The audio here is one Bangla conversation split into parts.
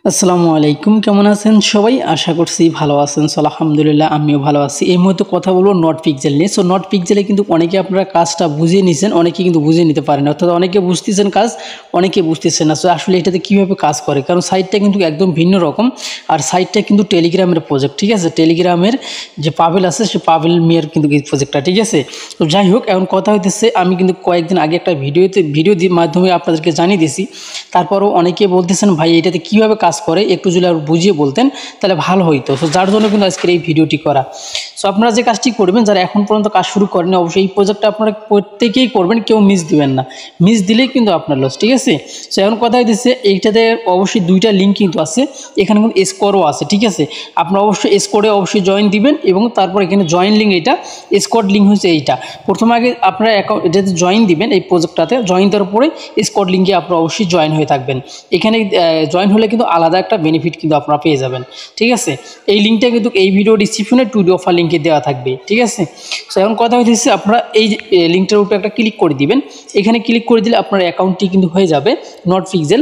আসসালামু আলাইকুম, কেমন আছেন সবাই? আশা করছি ভালো আছেন। আলহামদুলিল্লাহ আমিও ভালো আছি। এই মুহূর্তে কথা বলবো নট পিক্সেল নিয়ে। নট পিক্সেলে কিন্তু অনেকে আপনারা কাজটা বুঝিয়ে নিছেন, অনেকে কিন্তু বুঝিয়ে নিতে পারেন, অর্থাৎ অনেকে বুঝতেছেন কাজ, অনেকে বুঝতেছেন না। আসলে এটাতে কীভাবে কাজ করে, কারণ সাইটটা কিন্তু একদম ভিন্ন রকম। আর সাইটটা কিন্তু টেলিগ্রামের প্রজেক্ট, ঠিক আছে? টেলিগ্রামের যে পাভেল আছে, সে পাভেল মিয়ার কিন্তু এই প্রজেক্টটা, ঠিক আছে? তো যাই হোক, এখন কথা হইতেছে, আমি কিন্তু কয়েকদিন আগে একটা ভিডিও মাধ্যমে আপনাদেরকে জানিয়ে দিয়েছি। তারপরও অনেকে বলতেছেন ভাই এটাতে কীভাবে কাজ করে একটু যদি আর বুঝিয়ে বলতেন তাহলে ভালো হইতো। যার জন্য কিন্তু আজকের এই ভিডিওটি করা। আপনারা যে কাজটি করবেন, যারা এখন পর্যন্ত কাজ শুরু করেন, অবশ্যই এই প্রজেক্টটা আপনারা প্রত্যেকেই করবেন, কেউ মিস দিবেন না। মিস দিলেই কিন্তু আপনার লস, ঠিক আছে? এখন কথা হইতেছে, এইটাতে অবশ্যই দুইটা লিঙ্ক কিন্তু আছে, এখানে কিন্তু স্কোরও আছে, ঠিক আছে? আপনারা অবশ্যই স্কোরে অবশ্যই জয়েন দিবেন, এবং তারপর এখানে জয়েন লিঙ্ক, এটা স্কোর লিঙ্ক হচ্ছে এইটা। প্রথমে আগে আপনারা এটাতে জয়েন দিবেন, এই প্রজেক্টটাতে জয়েন দেওয়ার পরে স্কোর লিঙ্কে আপনারা অবশ্যই জয়েন হয়ে থাকবেন। এখানে জয়েন হলে কিন্তু আলাদা একটা বেনিফিট কিন্তু আপনারা পেয়ে যাবেন, ঠিক আছে? এই লিঙ্কটা কিন্তু এই ভিডিও ডিসক্রিপশনে টু ডি অফার লিঙ্কে দেওয়া থাকবে, ঠিক আছে? এখন কথা হচ্ছে, আপনারা এই লিঙ্কটার উপরে একটা ক্লিক করে দিবেন। এখানে ক্লিক করে দিলে আপনার অ্যাকাউন্টটি কিন্তু হয়ে যাবে নট পিক্সেল।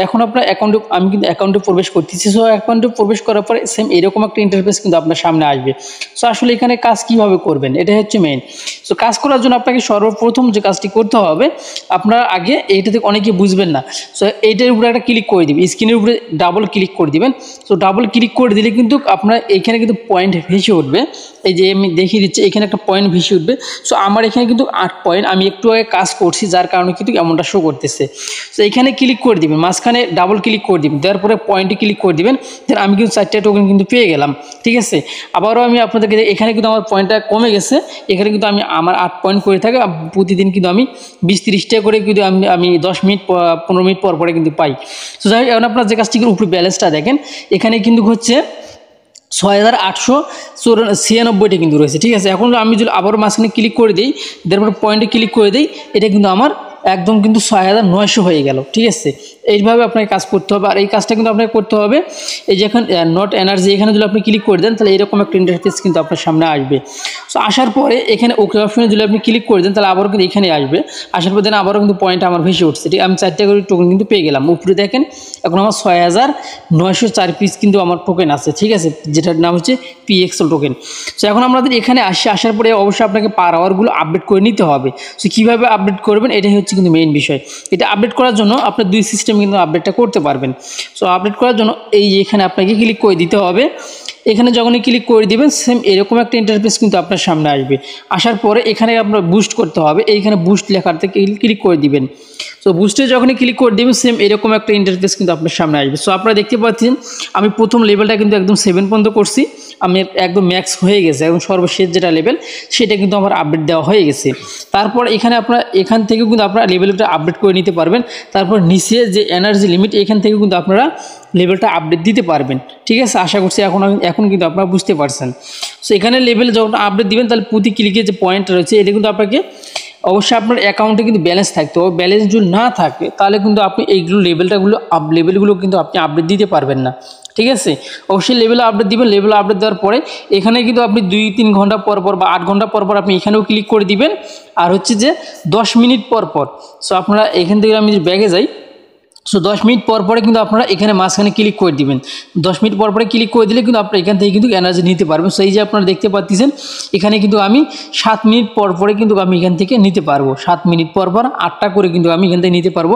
এখন আপনার অ্যাকাউন্টে, আমি কিন্তু অ্যাকাউন্টে প্রবেশ করতেছি। অ্যাকাউন্টে প্রবেশ করার পরে সেম এরকম একটা ইন্টারফেস কিন্তু আপনার সামনে আসবে। আসলে এখানে কাজ কিভাবে করবেন, এটা হচ্ছে মেইন। কাজ করার জন্য আপনাকে সর্বপ্রথম যে কাজটি করতে হবে, আপনারা আগে এইটাতে অনেকে বুঝবেন না। এইটার উপরে একটা ক্লিক করে দিবেন, স্ক্রিনের উপরে ডাবল ক্লিক করে দিবেন। ডাবল ক্লিক করে দিলে কিন্তু আপনার এখানে কিন্তু পয়েন্ট ভেসে উঠবে। এই যে আমি দেখিয়ে দিচ্ছি, এখানে একটা পয়েন্ট ভেসে উঠবে। আমার এখানে কিন্তু 8 পয়েন্ট, আমি একটু আগে কাজ করছি, যার কারণে কিন্তু এমনটা শো করতেছে। এখানে ক্লিক করে দিবেন, মাঝখানে ডাবল ক্লিক করে দিবেন, দেওয়ার পরে পয়েন্টে ক্লিক করে দিবেন। দেন আমি কিন্তু 4টা টোকেন কিন্তু পেয়ে গেলাম, ঠিক আছে? আবারও আমি আপনাদেরকে, এখানে কিন্তু আমার পয়েন্টটা কমে গেছে। এখানে কিন্তু আমার 8 পয়েন্ট করে থাকে, প্রতিদিন কিন্তু আমি 20-30টা করে কিন্তু আমি 10 মিনিট 15 মিনিট পর পরে কিন্তু পাই। যাই হোক, এখন আপনার যে কাজটি উপরে ব্যালেন্সটা দেখেন, এখানে কিন্তু হচ্ছে 6896টা কিন্তু রয়েছে, ঠিক আছে? এখন আমি যদি আবারও মাঝখানে ক্লিক করে দিই, তারপর পয়েন্টে ক্লিক করে দিই, এটা কিন্তু আমার একদম কিন্তু 6900 হয়ে গেল, ঠিক আছে? এইভাবে আপনাকে কাজ করতে হবে। আর এই কাজটা কিন্তু আপনাকে করতে হবে, এই যে এখন নট এনার্জি, এখানে যদি আপনি ক্লিক করে দেন, তাহলে এরকম একটা ইন্টারফেস কিন্তু আপনার সামনে আসবে। আসার পরে এখানে ওকে অপশনে যদি আপনি ক্লিক করে দেন, তাহলে আবারও কিন্তু এখানে আসবে। আসার পর দেন আবারও কিন্তু পয়েন্ট আমার ভেসে উঠছে, ঠিক? আমি 4টা করে টোকেন কিন্তু পেয়ে গেলাম। উপরে দেখেন এখন আমার 6904 পিস কিন্তু আমার টোকেন আছে, ঠিক আছে? যেটার নাম হচ্ছে পিএক্সএল টোকেন। এখন আমাদের এখানে আসার পরে অবশ্যই আপনাকে পার আওয়ারগুলো আপডেট করে নিতে হবে। কীভাবে আপডেট করবেন, এটাই হচ্ছে কিন্তু মেইন বিষয়। এটা আপডেট করার জন্য আপনার 2 সিস্টেম কিন্তু আপডেটটা করতে পারবেন। আপডেট করার জন্য এই যে এখানে আপনাকে ক্লিক করে দিতে হবে। এখানে যখনই ক্লিক করে দিবেন, সেম এরকম একটা ইন্টারফেস কিন্তু আপনার সামনে আসবে। আসার পরে এখানে আপনার বুস্ট করতে হবে, এইখানে বুস্ট লেখাতে ক্লিক করে দিবেন। বুস্টে যখনই ক্লিক করে দিবেন, সেম এরকম একটা ইন্টারফেস কিন্তু আপনার সামনে আসবে। আপনারা দেখতে পাচ্ছেন, আমি প্রথম লেভেলটা কিন্তু একদম 7 পর্যন্ত করছি, আমি একদম ম্যাক্স হয়ে গেছে, এবং সর্বশেষ যেটা লেভেল সেটা কিন্তু আমার আপডেট দেওয়া হয়ে গেছে। তারপর এখানে আপনারা এখান থেকেও কিন্তু আপনারা লেভেলটা আপডেট করে নিতে পারবেন। তারপর নিচে যে এনার্জি লিমিট, এখান থেকে কিন্তু আপনারা লেভেলটা আপডেট দিতে পারবেন, ঠিক আছে? আশা করছি এখন কিন্তু আপনারা বুঝতে পারছেন। এখানে লেভেল যখন আপডেট দিবেন, তাহলে প্রতি ক্লিকে যে পয়েন্ট রয়েছে, এটা কিন্তু আপনাকে অবশ্যই আপনার অ্যাকাউন্টে কিন্তু ব্যালেন্স থাকতে হবে। ব্যালেন্স যদি না থাকে, তাহলে কিন্তু আপনি এইগুলো লেভেলগুলো কিন্তু আপনি আপডেট দিতে পারবেন না, ঠিক আছে? অবশ্যই লেভেল আপডেট দিবেন। লেভেল আপডেট দেওয়ার পরে এখানে কিন্তু আপনি 2-3 ঘন্টা পর পর বা 8 ঘন্টা পর পর আপনি এখানেও ক্লিক করে দিবেন। আর হচ্ছে যে 10 মিনিট পর পর, আপনারা এখান থেকে আমি যদি ব্যাগে যাই, 10 মিনিট পর পরে কিন্তু আপনারা এখানে মাঝখানে ক্লিক করে দিবেন। 10 মিনিট পর পরে ক্লিক করে দিলে কিন্তু আপনারা এখান থেকে কিন্তু এনার্জি নিতে পারবেন। এই যে আপনারা দেখতে পাচ্ছেন, এখানে কিন্তু আমি 7 মিনিট পর পরে কিন্তু আমি এখান থেকে নিতে পারবো। 7 মিনিট পর পর 8টা করে কিন্তু আমি এখান থেকে নিতে পারবো,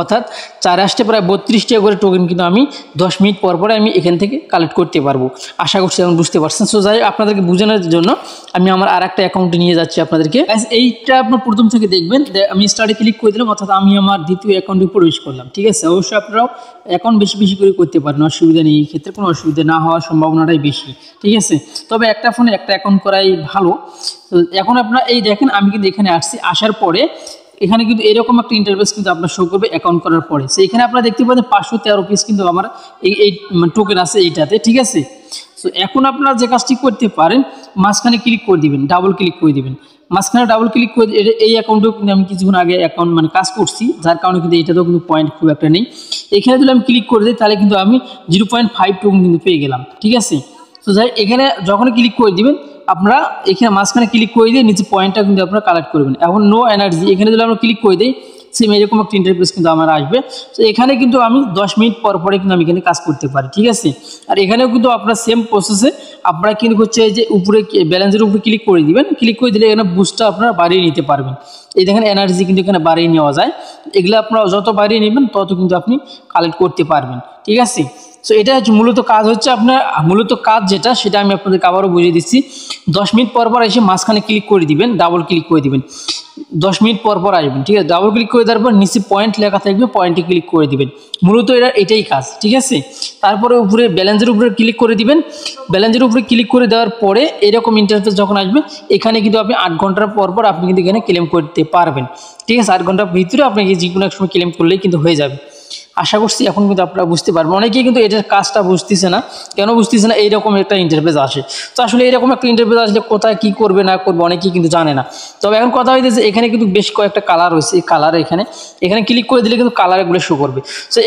অর্থাৎ 4 প্রায় 32টা করে টোকেন কিন্তু আমি 10 মিনিট পর পরে আমি এখান থেকে কালেক্ট করতে পারবো। আশা করছি এখন বুঝতে পারছেন। যাই আপনাদেরকে বোঝানোর জন্য আমি আমার আর একটা অ্যাকাউন্টে নিয়ে যাচ্ছি আপনাদেরকে। এইটা আপনার প্রথম থেকে দেখবেন, আমি স্টার্টে ক্লিক করে দিলাম, অর্থাৎ আমি আমার দ্বিতীয় অ্যাকাউন্টে প্রবেশ করলাম, ঠিক আছে? অবশ্যই আপনারাও অ্যাকাউন্ট বেশি করে করতে পারেন, অসুবিধা নেই। এই ক্ষেত্রে কোনো অসুবিধা না হওয়ার সম্ভাবনাটাই বেশি, ঠিক আছে? তবে একটা ফোনে একটা অ্যাকাউন্ট করাই ভালো। এখন আপনারা এই দেখেন, আমি কিন্তু এখানে আসছি। আসার পরে এখানে কিন্তু এরকম একটা ইন্টারফেস কিন্তু আপনার শো করবে অ্যাকাউন্ট করার পরে। এখানে আপনারা দেখতে পাচ্ছেন 513 পিস কিন্তু আমার এই টোকেন আছে এইটাতে, ঠিক আছে? এখন আপনারা যে কাজটি করতে পারেন, মাঝখানে ক্লিক করে দিবেন, ডাবল ক্লিক করে দিবেন। মাঝখানে ডাবল ক্লিক করে এই অ্যাকাউন্টেও কিন্তু আমি কিছুক্ষণ আগে কাজ করছি, যার কারণে কিন্তু এটাতেও কিন্তু পয়েন্ট খুব একটা নেই। এখানে যদি আমি ক্লিক করে দিই, তাহলে কিন্তু আমি 0.5 টোকেন কিন্তু পেয়ে গেলাম, ঠিক আছে? যাই এখানে যখনই ক্লিক করে দিবেন, আপনারা এখানে মাঝখানে ক্লিক করে দিয়ে নিচে পয়েন্টটা কিন্তু আপনারা কালেক্ট করবেন। এখন নো এনার্জি, এখানে যদি আমরা ক্লিক করে দিই, সেম এরকম একটা ইন্টারফেস কিন্তু আমার আসবে। তো এখানে কিন্তু আমি 10 মিনিট পর পরে কিন্তু আমি এখানে কাজ করতে পারি, ঠিক আছে। আর এখানেও কিন্তু আপনার সেম প্রসেসে আপনারা কিন্তু হচ্ছে যে উপরে ব্যালেন্সের উপরে ক্লিক করে দিবেন, ক্লিক করে দিলে এখানে বুস্টটা আপনারা বাড়িয়ে নিতে পারবেন। এই দেখেন এনার্জি কিন্তু এখানে বাড়িয়ে নেওয়া যায়, এগুলো আপনারা যত বাড়িয়ে নেবেন তত কিন্তু আপনি কালেক্ট করতে পারবেন, ঠিক আছে। সো এটা হচ্ছে মূলত কাজ হচ্ছে আপনার মূলত কাজ যেটা সেটা আমি আপনাদেরকে আবারও বুঝিয়ে দিচ্ছি। 10 মিনিট পর পর এসে মাঝখানে ক্লিক করে দিবেন, ডাবল ক্লিক করে দিবেন, 10 মিনিট পর পর আসবেন, ঠিক আছে। ডাবল ক্লিক করে দেওয়ার পর নিচে পয়েন্ট লেখা থাকবে, পয়েন্টে ক্লিক করে দিবেন, মূলত এটাই কাজ, ঠিক আছে। তারপরে উপরে ব্যালেন্সের উপরে ক্লিক করে দিবেন, ব্যালেন্সের উপরে ক্লিক করে দেওয়ার পরে এরকম ইন্টারফেস যখন আসবে এখানে কিন্তু আপনি 8 ঘন্টার পর পর আপনি কিন্তু এখানে ক্লেম করতে পারবেন, ঠিক আছে। 8 ঘন্টার ভিতরে আপনাকে যে কোনো এক সময় ক্লেম করলেই কিন্তু হয়ে যাবে। আশা করছি এখন কিন্তু আপনারা বুঝতে পারবেন। অনেকেই কিন্তু এটার কাজটা বুঝতেছে না, কেন বুঝতেছে না, এইরকম একটা ইন্টারফেস আসে। তো আসলে এরকম একটা ইন্টারফেস আসলে কোথায় কী করবে না করবে অনেকেই কিন্তু জানে না। তবে এখন কথা হইতেছে এখানে কিন্তু বেশ কয়েকটা কালার রয়েছে, এই কালার এখানে ক্লিক করে দিলে কিন্তু কালারগুলো শো করবে। সো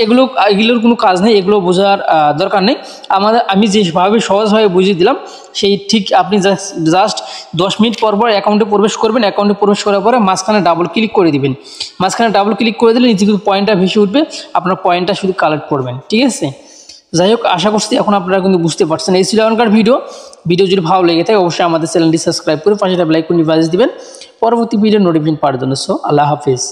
এগুলোর কোনো কাজ নেই, এগুলো বোঝার দরকার নেই। আমি যেভাবে সহজভাবে বুঝিয়ে দিলাম সেই ঠিক আপনি জাস্ট 10 মিনিট পর পর অ্যাকাউন্টে প্রবেশ করবেন, অ্যাকাউন্টে প্রবেশ করার পরে মাঝখানে ডাবল ক্লিক করে দিবেন, মাঝখানে ডাবল ক্লিক করে দিলে নিচে কিন্তু পয়েন্টটা ভেসে উঠবে, আপনার পয়েন্টটা শুধু কালেক্ট করবেন, ঠিক আছে। যাই হোক, আশা করছি এখন আপনারা কিন্তু বুঝতে পারছেন। এই ছিল এখনকার ভিডিও যদি ভালো লেগে থাকে অবশ্যই আমাদের চ্যানেলটি সাবস্ক্রাইব করে পাশে বেল আইকনটি বাজিয়ে দিবেন পরবর্তী ভিডিও নোটিফিকেশন পাওয়ার জন্য। সো আল্লাহ হাফিজ।